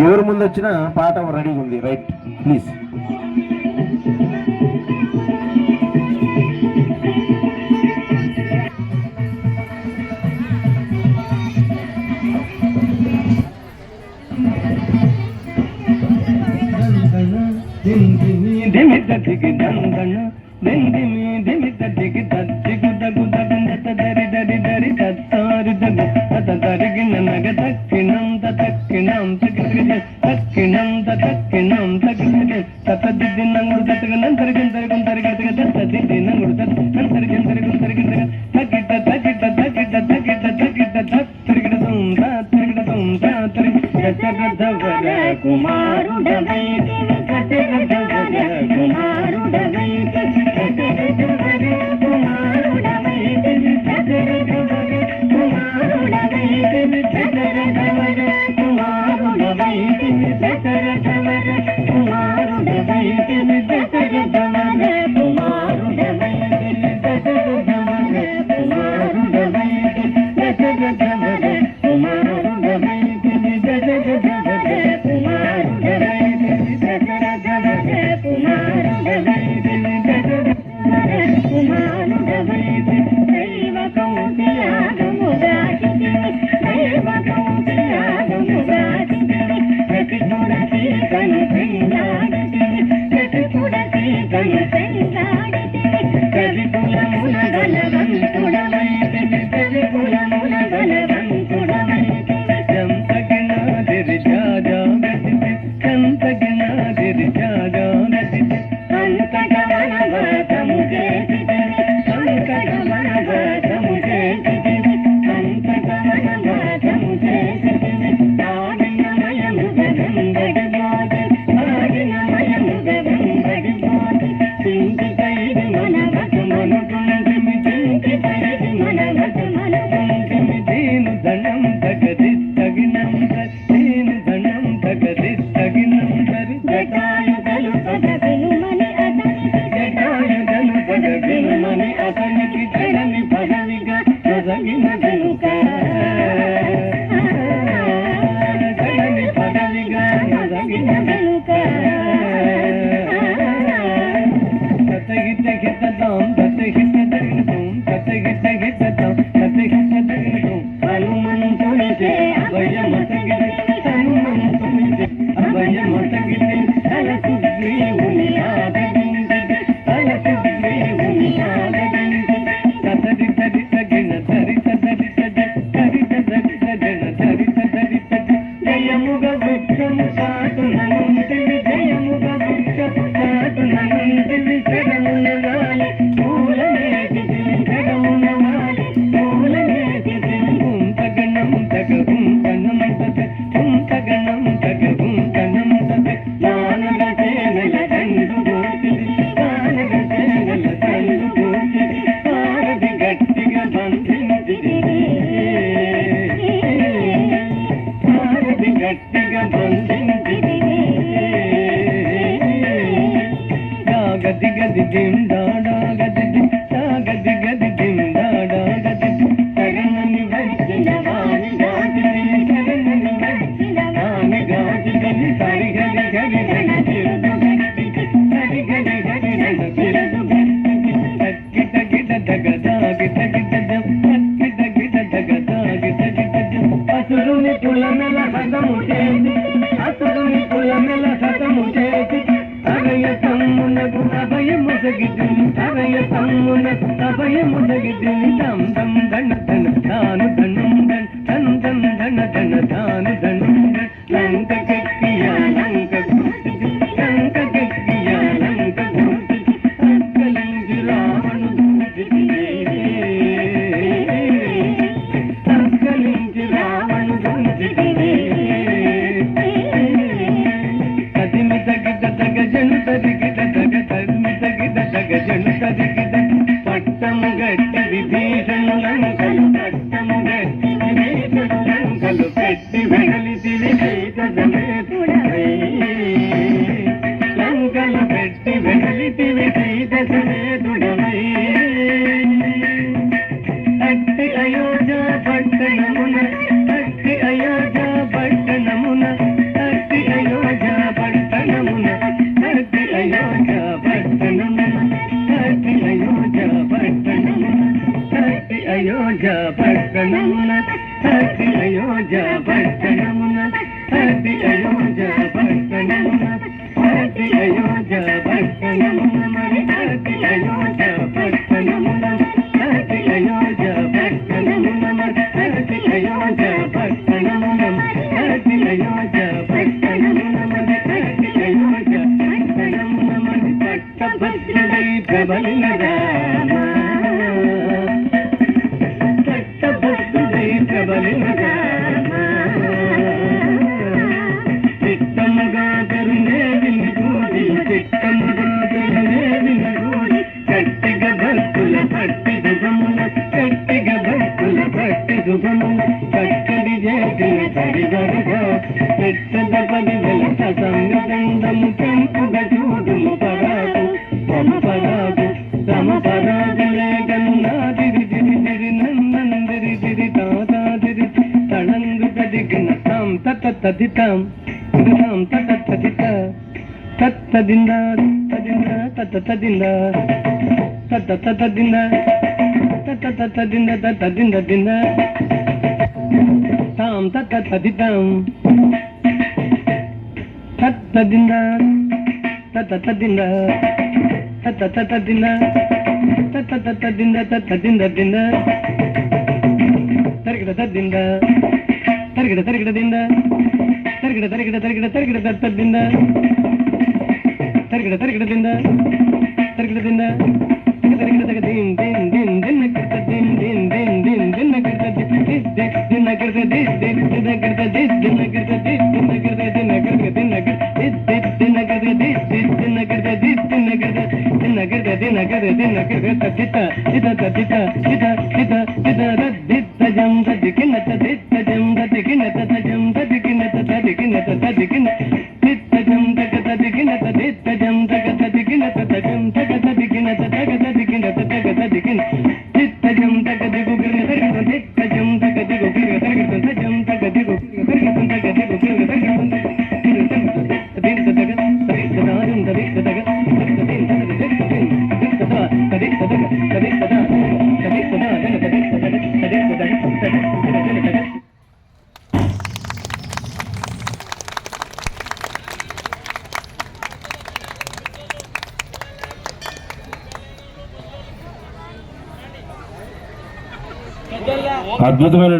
ఎవరు ముందు వచ్చినా పాట రెడీగా ఉంది. Right please. విభీషణులంకలు పెట్టి అయోధ్య పట్టణమున అతి అయోధ్య పట్టణమున అతి అయోధ్య పట్టణమున మరి అతి అయోధ్య పట్టణమున అతి అయోధ్య పట్టణమున మరి అతి అయోధ్య పట్టణమున అతి అయోధ్య పట్టణమున మరి అతి అయోధ్య పట్టణమున మరి పట్టభద్రుడై ప్రబలిన రామ పట్టభద్రుడై ప్రబలిన రామ చిత్తముగా కరుణే వినుగూడి చిత్తముగా కరుణే వినుగూడి గట్టిగా భక్తుల పట్టి దుగముల గట్టిగా భక్తుల పట్టి దుగముల కట్టడి చేసిన సరివరగా పెట్టద పదివెల సంగదండము పెంపుగా చూడుము పరాకు పరాకు తమ పరాకులే గన్నాదిరి దిరి దిరి నందిరి దిరి తాతాదిరి తళంగు తదిగిన తాం తత తదితాం తాం తత తదిత తత్తదింద తదింద తత తదింద తత తతదింద తత తతదింద తతదింద దింద తాం తత తదితాం తత్తదింద తత తదింద తత తతదింద తత తతదింద తతదింద దింద తరిగిడ తద్దింద తరిగిడ తరిగిడ దింద తరిగిడ తరిగిడ తరిగిడ తరిగిడ తత్తదింద తరిగిడ తరిగిడ దింద తరిగిడ దింద తరిగిడ తగ దిన్ దిన్ దిన్ దిన్న కర్త దిన్ దిన్ దిన్ దిన్ దిన్న కర్త దిన్న కర్త దిన్న కర్త దిన్న కర్త దిన్న కర్త దిన్న కర్త దిన్న కర్త దిన్న కర్త దిన్న కర్త దిన్న కర్త దిన్న కర్త దిన్న కర్త దిన్న కర్త తదిత ఇద తదిత ఇద ఇద ఇద తదిత జం తదికిన తదిత జం తదికిన తదజం తదికిన తదికిన తదికిన తిత్త జం తగ తదికిన తదిత జం తగ తదికిన తదజం తగ తదికిన తదగ తదికిన తదగ తదికిన తిత్త జం తగ దిగు గిర్గ తరిగిన తిత్త జం తగ దిగు గిర్గ తరిగిన తదజం తగ దిగు గిర్గ తరిగిన తగ దిగు గిర్గ తరిగిన తదిత తగ తదిత దారం తదిత తగ తదిత దిన్ తదిత దిన్ తదిత దా తదిత తగ తదిత దా తదిత దా జన తదిత తగ తదిత తగ తదిత తగ అద్భుతమైన